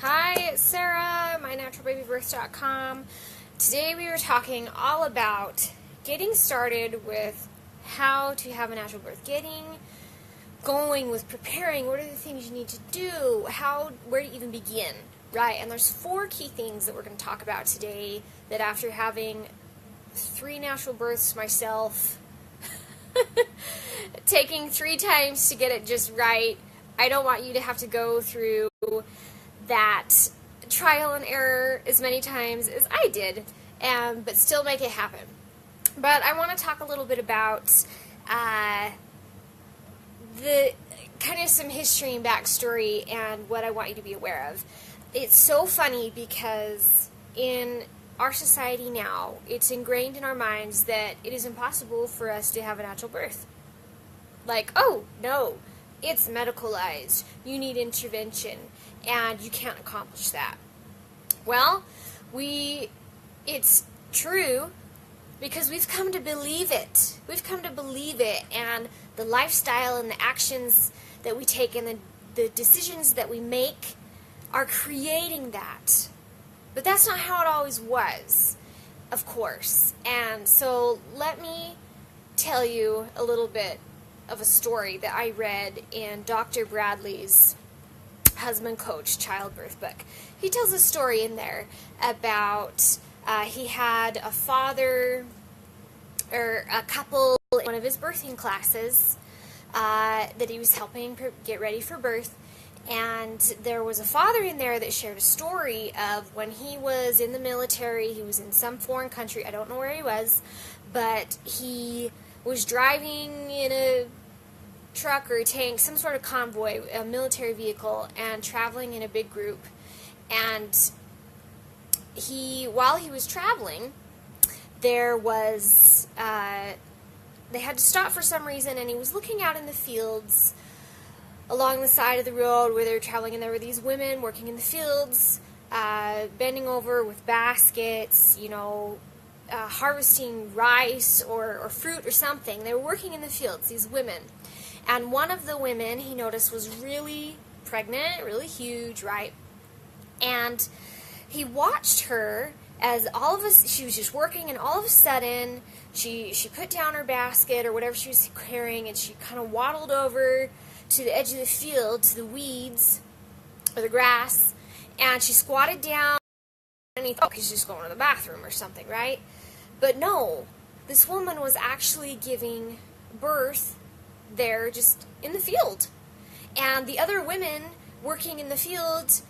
Hi, it's Sarah, mynaturalbabybirth.com. Today we were talking all about getting started with how to have a natural birth, getting going with preparing, what are the things you need to do, where to even begin, right? And there's 4 key things that we're going to talk about today that after having 3 natural births myself, taking 3 times to get it just right, I don't want you to have to go through that trial and error as many times as I did, but still make it happen. But I want to talk a little bit about the kind of some history and backstory and what I want you to be aware of. It's so funny because in our society now, it's ingrained in our minds that it is impossible for us to have a natural birth. Like, oh, no, it's medicalized, you need intervention, and you can't accomplish that. Well, it's true because we've come to believe it. We've come to believe it, and the lifestyle and the actions that we take and the decisions that we make are creating that. But that's not how it always was, of course. And so let me tell you a little bit of a story that I read in Dr. Bradley's Husband Coach Childbirth book. He tells a story in there about he had a father or a couple in one of his birthing classes that he was helping get ready for birth, and there was a father in there that shared a story of when he was in the military. He was in some foreign country, I don't know where he was, but he was driving in a truck or a tank, some sort of convoy, a military vehicle, and traveling in a big group. And while he was traveling, there was, they had to stop for some reason, and he was looking out in the fields along the side of the road where they were traveling, and there were these women working in the fields, bending over with baskets, harvesting rice or fruit or something. They were working in the fields, these women. And one of the women, he noticed, was really pregnant, really huge, right? And he watched her as she was just working, and all of a sudden, she put down her basket or whatever she was carrying, and she kind of waddled over to the edge of the field, to the weeds, or the grass, and she squatted down, and he thought she's just going to the bathroom or something, right? But no, this woman was actually giving birth there just in the field. And the other women working in the field,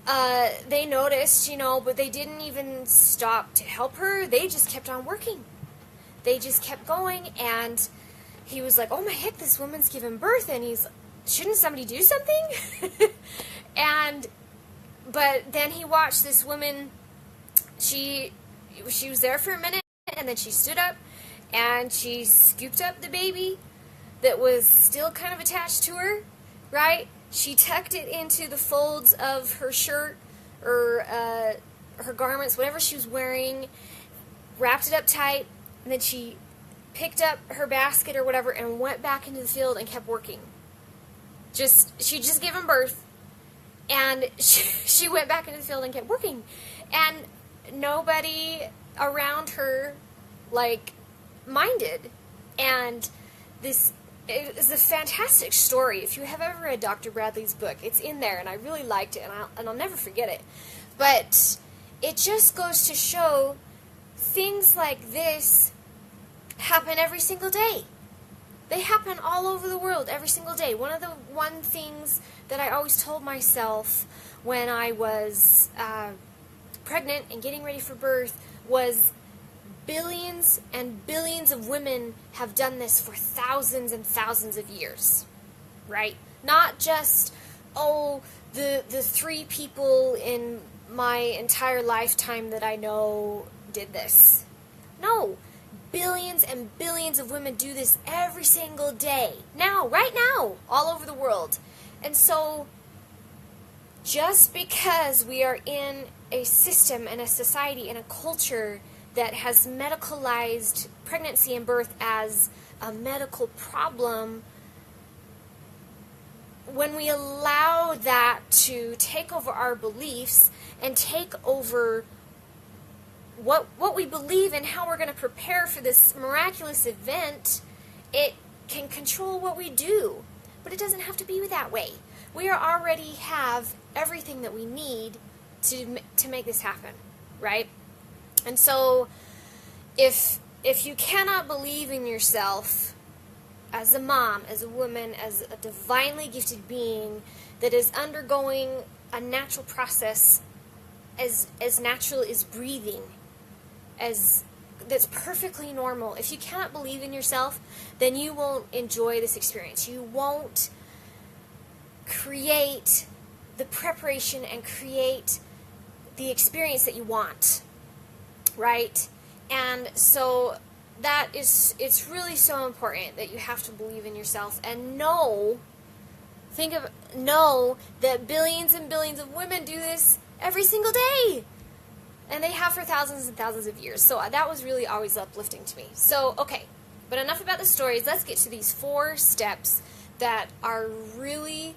they noticed, but they didn't even stop to help her. They just kept on working. They just kept going, and he was like, oh my heck, this woman's giving birth, and shouldn't somebody do something? But then he watched this woman, she was there for a minute, and then she stood up, and she scooped up the baby that was still kind of attached to her, right? She tucked it into the folds of her shirt or her garments, whatever she was wearing, wrapped it up tight, and then she picked up her basket or whatever and went back into the field and kept working. She just given birth, and she went back into the field and kept working. And nobody around her, minded. And it is a fantastic story. If you have ever read Dr. Bradley's book, it's in there, and I really liked it, and I'll never forget it. But it just goes to show things like this happen every single day. They happen all over the world every single day. One of the things that I always told myself when I was pregnant and getting ready for birth was billions and billions of women have done this for thousands and thousands of years, right? Not just, the 3 people in my entire lifetime that I know did this. No, billions and billions of women do this every single day. Now, right now, all over the world. And so, just because we are in a system and a society and a culture that has medicalized pregnancy and birth as a medical problem, when we allow that to take over our beliefs and take over what we believe and how we're going to prepare for this miraculous event, it can control what we do. But it doesn't have to be that way. We already have everything that we need to make this happen, right? And so if you cannot believe in yourself as a mom, as a woman, as a divinely gifted being that is undergoing a natural process as natural as breathing, that's perfectly normal. If you cannot believe in yourself, then you won't enjoy this experience. You won't create the preparation and create the experience that you want, right? And so it's really so important that you have to believe in yourself and know that billions and billions of women do this every single day. And they have for thousands and thousands of years. So that was really always uplifting to me. So, okay, but enough about the stories. Let's get to these 4 steps that are really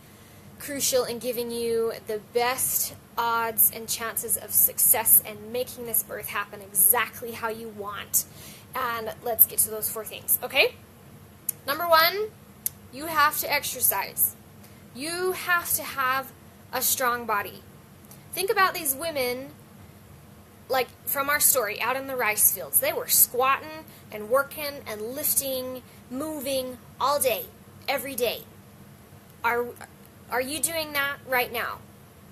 crucial in giving you the best odds and chances of success and making this birth happen exactly how you want. And let's get to those 4 things, okay? Number 1, you have to exercise. You have to have a strong body. Think about these women, like from our story, out in the rice fields. They were squatting and working and lifting, moving all day, every day. Are you doing that right now?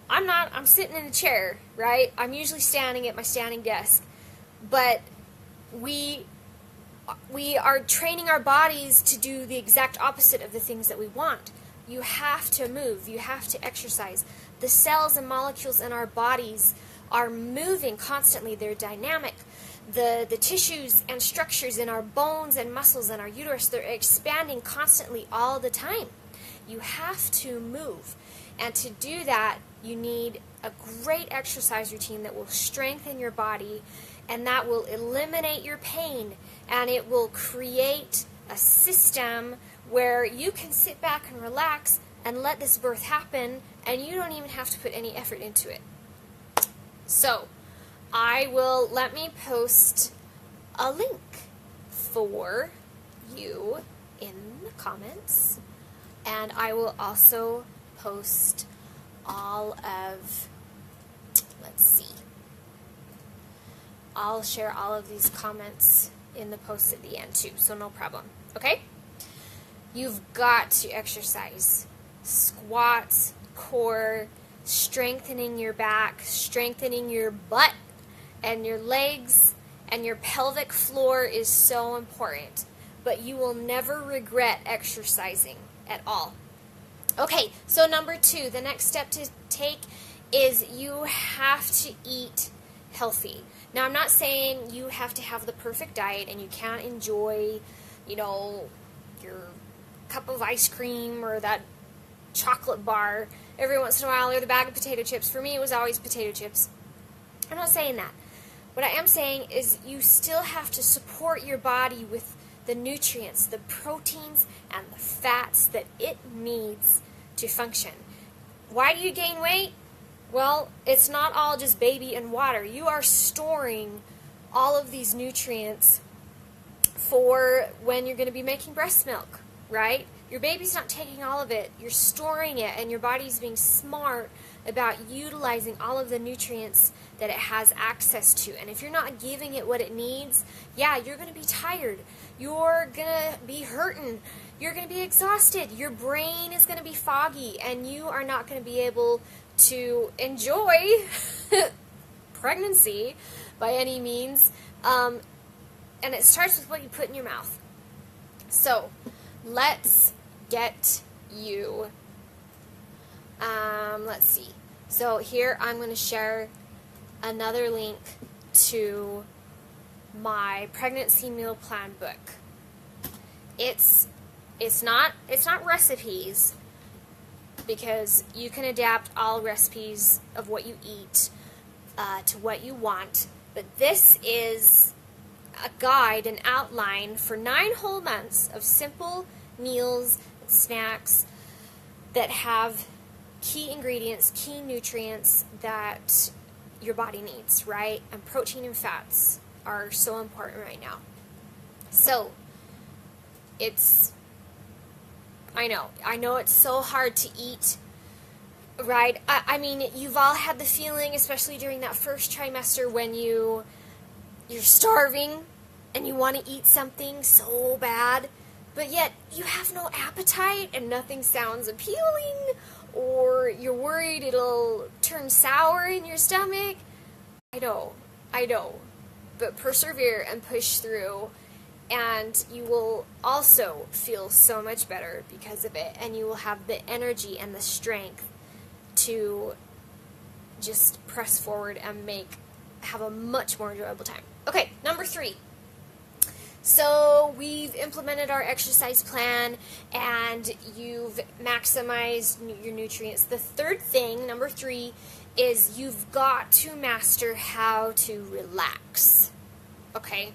I'm not. I'm sitting in a chair, right? I'm usually standing at my standing desk. But we are training our bodies to do the exact opposite of the things that we want. You have to move. You have to exercise. The cells and molecules in our bodies are moving constantly. They're dynamic. The tissues and structures in our bones and muscles and our uterus, they're expanding constantly all the time. You have to move. And to do that, you need a great exercise routine that will strengthen your body and that will eliminate your pain, and it will create a system where you can sit back and relax and let this birth happen, and you don't even have to put any effort into it. So, let me post a link for you in the comments, and I will also post all of, I'll share all of these comments in the post at the end too, so no problem, okay? You've got to exercise. Squats, core, strengthening your back, strengthening your butt and your legs and your pelvic floor is so important. But you will never regret exercising at all. Okay, so number 2, the next step to take is you have to eat healthy. Now, I'm not saying you have to have the perfect diet and you can't enjoy, your cup of ice cream or that chocolate bar every once in a while or the bag of potato chips. For me, it was always potato chips. I'm not saying that. What I am saying is you still have to support your body with the nutrients, the proteins, and the fats that it needs to function. Why do you gain weight? Well, it's not all just baby and water. You are storing all of these nutrients for when you're going to be making breast milk, right? Your baby's not taking all of it. You're storing it, and your body's being smart about utilizing all of the nutrients that it has access to. And if you're not giving it what it needs, yeah, you're going to be tired. You're going to be hurting. You're going to be exhausted. Your brain is going to be foggy, and you are not going to be able to enjoy pregnancy by any means. And it starts with what you put in your mouth. So, let's get you, let's see. So here I'm going to share another link to my pregnancy meal plan book. It's not recipes, because you can adapt all recipes of what you eat to what you want. But this is a guide, an outline for 9 whole months of simple meals and snacks that have key ingredients, key nutrients that your body needs, right? And protein and fats are so important right now. So, I know it's so hard to eat, right? I mean, you've all had the feeling, especially during that first trimester, when you're starving and you want to eat something so bad, but yet you have no appetite and nothing sounds appealing, or you're worried it'll turn sour in your stomach. I know, but persevere and push through, and you will also feel so much better because of it, and you will have the energy and the strength to just press forward and have a much more enjoyable time. Okay, number 3. So we've implemented our exercise plan and you've maximized your nutrients. The third thing, number 3, is you've got to master how to relax. Okay?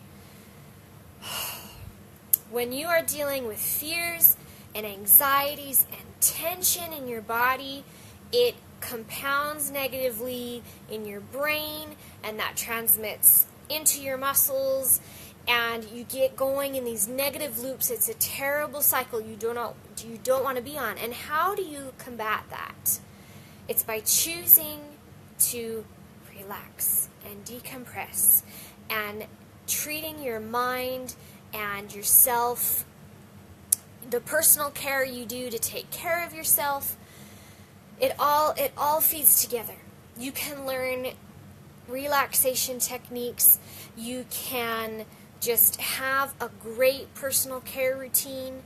When you are dealing with fears and anxieties and tension in your body, it compounds negatively in your brain, and that transmits into your muscles, and you get going in these negative loops. It's a terrible cycle you don't want to be on. And how do you combat that? It's by choosing to relax and decompress and treating your mind and yourself, the personal care you do to take care of yourself. It all feeds together. You can learn relaxation techniques. You can just have a great personal care routine.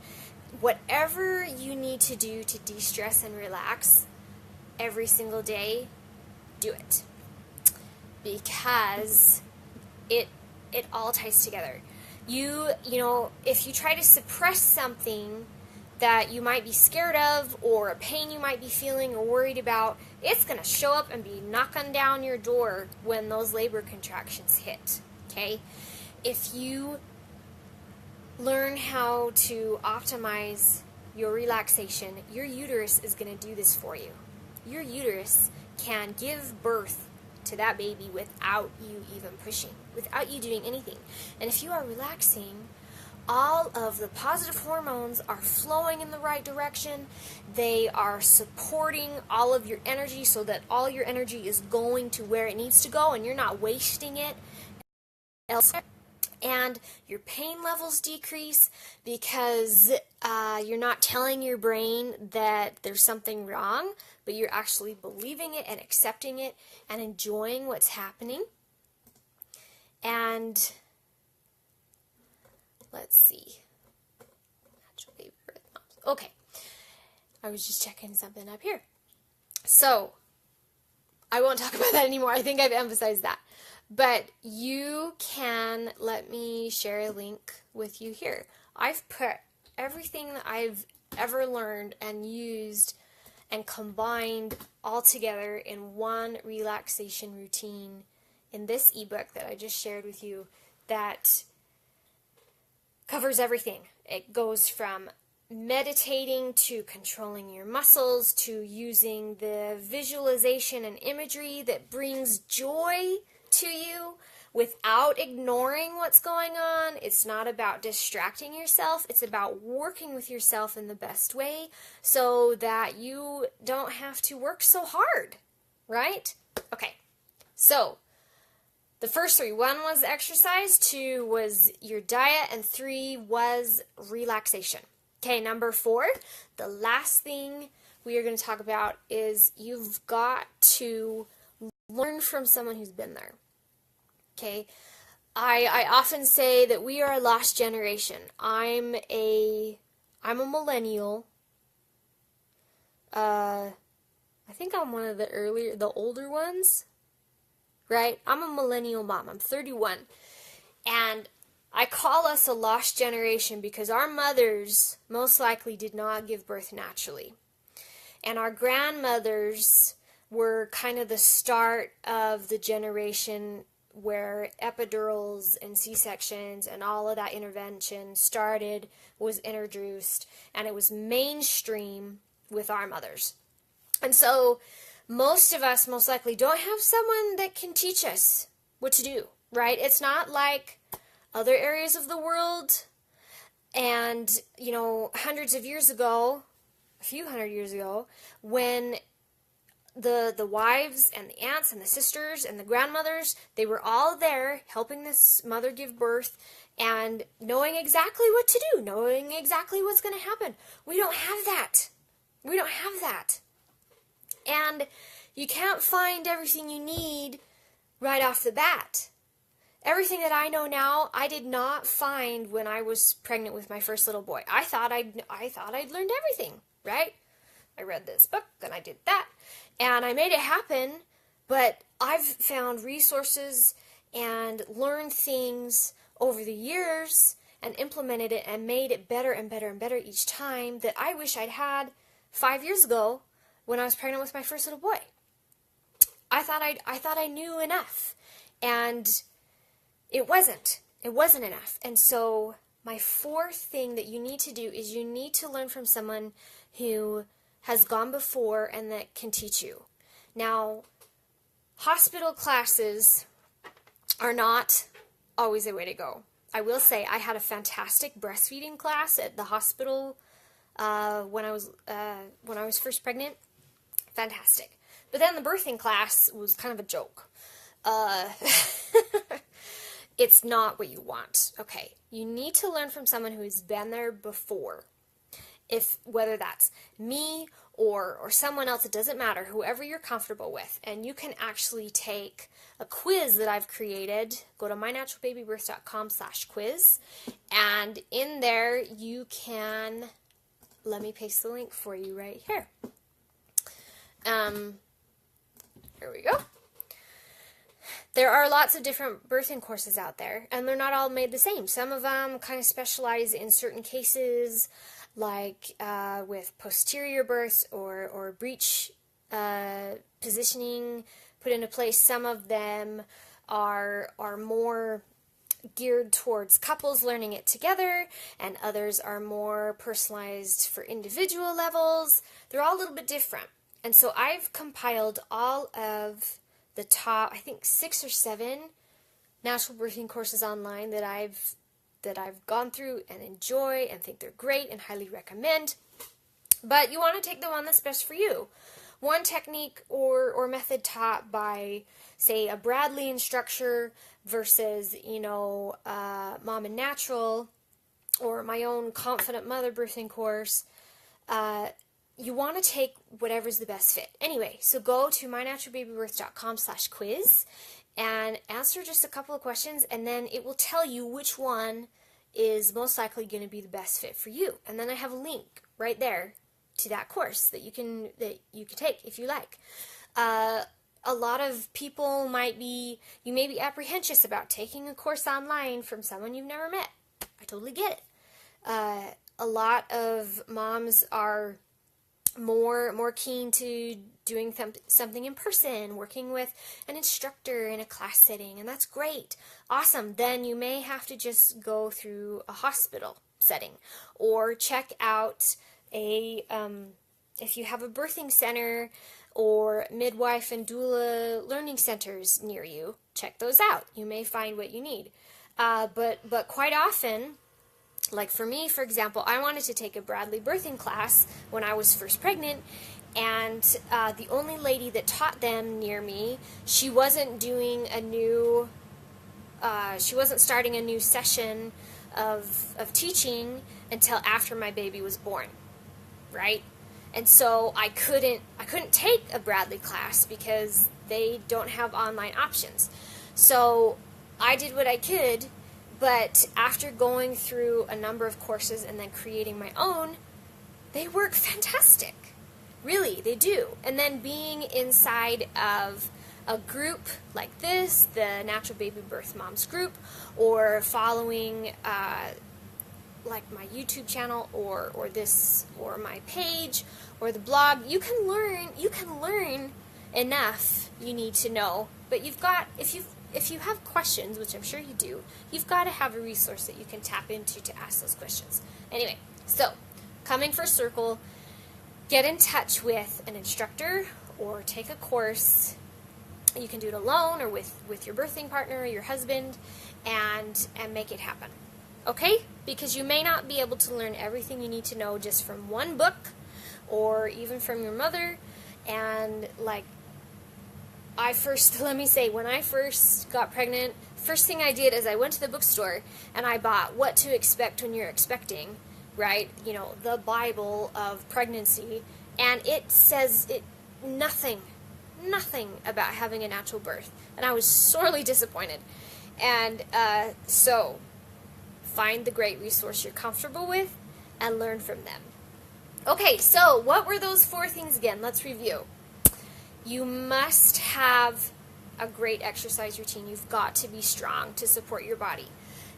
Whatever you need to do to de-stress and relax every single day, do it. Because it all ties together. You know, if you try to suppress something that you might be scared of, or a pain you might be feeling or worried about, it's going to show up and be knocking down your door when those labor contractions hit, okay? If you learn how to optimize your relaxation, your uterus is going to do this for you. Your uterus can give birth to that baby without you even pushing, without you doing anything. And if you are relaxing, all of the positive hormones are flowing in the right direction. They are supporting all of your energy so that all your energy is going to where it needs to go and you're not wasting it elsewhere. And your pain levels decrease because you're not telling your brain that there's something wrong, but you're actually believing it and accepting it and enjoying what's happening. And let's see. Okay. I was just checking something up here. So, I won't talk about that anymore. I think I've emphasized that. But you can let me share a link with you here. I've put everything that I've ever learned and used and combined all together in one relaxation routine in this ebook that I just shared with you that covers everything. It goes from meditating to controlling your muscles to using the visualization and imagery that brings joy to you without ignoring what's going on. It's not about distracting yourself. It's about working with yourself in the best way so that you don't have to work so hard, right? Okay, so the first 3, 1 was exercise, 2 was your diet, and 3 was relaxation. Okay, number 4, the last thing we are going to talk about is you've got to learn from someone who's been there. Okay, I often say that we are a lost generation. I'm a millennial. I think I'm one of the older ones, right? I'm a millennial mom. I'm 31, and I call us a lost generation because our mothers most likely did not give birth naturally, and our grandmothers were kind of the start of the generation where epidurals and C-sections and all of that intervention was introduced, and it was mainstream with our mothers. And so most of us most likely don't have someone that can teach us what to do, right? It's not like other areas of the world. And, hundreds of years ago, a few hundred years ago, when the wives and the aunts and the sisters and the grandmothers, they were all there helping this mother give birth and knowing exactly what to do, knowing exactly what's going to happen. We don't have that. We don't have that. And you can't find everything you need right off the bat. Everything that I know now, I did not find when I was pregnant with my first little boy. I thought I'd learned everything, right? I read this book and I did that, and I made it happen. But I've found resources and learned things over the years and implemented it and made it better and better and better each time that I wish I'd had 5 years ago when I was pregnant with my first little boy. I thought I knew enough, and it wasn't enough. And so my fourth thing that you need to do is you need to learn from someone who has gone before and that can teach you. Now, hospital classes are not always a way to go. I will say I had a fantastic breastfeeding class at the hospital when I was first pregnant. Fantastic. But then the birthing class was kind of a joke. It's not what you want. Okay, you need to learn from someone who's been there before. Whether that's me or someone else, it doesn't matter, whoever you're comfortable with. And you can actually take a quiz that I've created. Go to mynaturalbabybirth.com/quiz, and in there you can, let me paste the link for you right here. Here we go. There are lots of different birthing courses out there, and they're not all made the same. Some of them kind of specialize in certain cases, like with posterior births or breech positioning put into place. Some of them are more geared towards couples learning it together, and others are more personalized for individual levels. They're all a little bit different. And so I've compiled all of the top, I think 6 or 7 natural birthing courses online that I've gone through and enjoy and think they're great and highly recommend. But you want to take the one that's best for you. One technique or method taught by, say, a Bradley instructor versus, Mom and Natural, or my own Confident Mother birthing course. You want to take whatever's the best fit. Anyway, so go to mynaturalbabybirth.com/quiz and answer just a couple of questions, and then it will tell you which one is most likely going to be the best fit for you. And then I have a link right there to that course that you can take if you like. A lot of people you may be apprehensive about taking a course online from someone you've never met. I totally get it. A lot of moms are more keen to doing something in person, working with an instructor in a class setting, and that's great. Awesome. Then you may have to just go through a hospital setting, or check out if you have a birthing center or midwife and doula learning centers near you, check those out. You may find what you need. But quite often, like for me, for example, I wanted to take a Bradley birthing class when I was first pregnant, and the only lady that taught them near me, she wasn't doing she wasn't starting a new session of teaching until after my baby was born, right? And so I couldn't take a Bradley class because they don't have online options. So I did what I could. But after going through a number of courses and then creating my own, they work fantastic. Really, they do. And then being inside of a group like this, the Natural Baby Birth Moms group, or following like my YouTube channel or my page or the blog, you can learn enough you need to know. But if you have questions, which I'm sure you do, you've got to have a resource that you can tap into to ask those questions. Anyway, so coming for circle, get in touch with an instructor or take a course. You can do it alone or with your birthing partner or your husband, and make it happen. Okay? Because you may not be able to learn everything you need to know just from one book or even from your mother. And like, let me say, when I first got pregnant, first thing I did is I went to the bookstore and I bought What to Expect When You're Expecting, right? You know, the Bible of pregnancy, and it says nothing about having a natural birth, and I was sorely disappointed. And so find the great resource you're comfortable with and learn from them. Okay, so what were those 4 things again? Let's review. You must have a great exercise routine. You've got to be strong to support your body.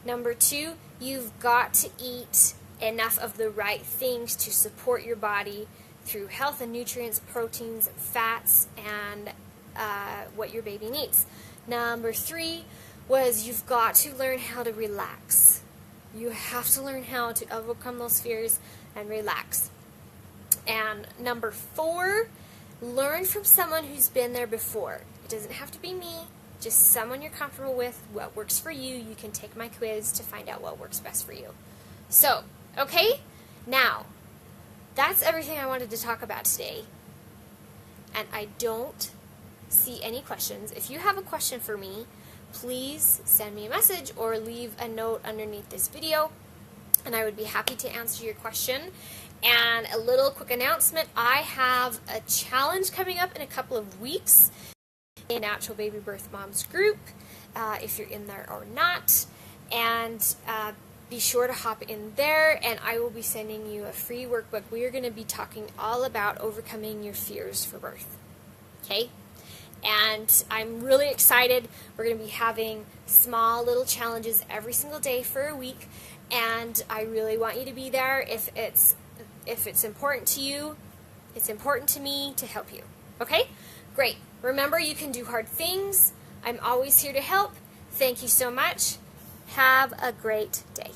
Number 2, you've got to eat enough of the right things to support your body through health and nutrients, proteins, fats, and what your baby needs. Number 3 was you've got to learn how to relax. You have to learn how to overcome those fears and relax. And number 4, learn from someone who's been there before. It doesn't have to be me, just someone you're comfortable with, what works for you. You can take my quiz to find out what works best for you. So, okay? Now, that's everything I wanted to talk about today. And I don't see any questions. If you have a question for me, please send me a message or leave a note underneath this video, and I would be happy to answer your question. And a little quick announcement, I have a challenge coming up in a couple of weeks in Natural Baby Birth Moms group, if you're in there or not. And be sure to hop in there, and I will be sending you a free workbook. We are going to be talking all about overcoming your fears for birth. Okay? And I'm really excited. We're going to be having small little challenges every single day for a week, and I really want you to be there. If it's important to you, it's important to me to help you. Okay? Great. Remember, you can do hard things. I'm always here to help. Thank you so much. Have a great day.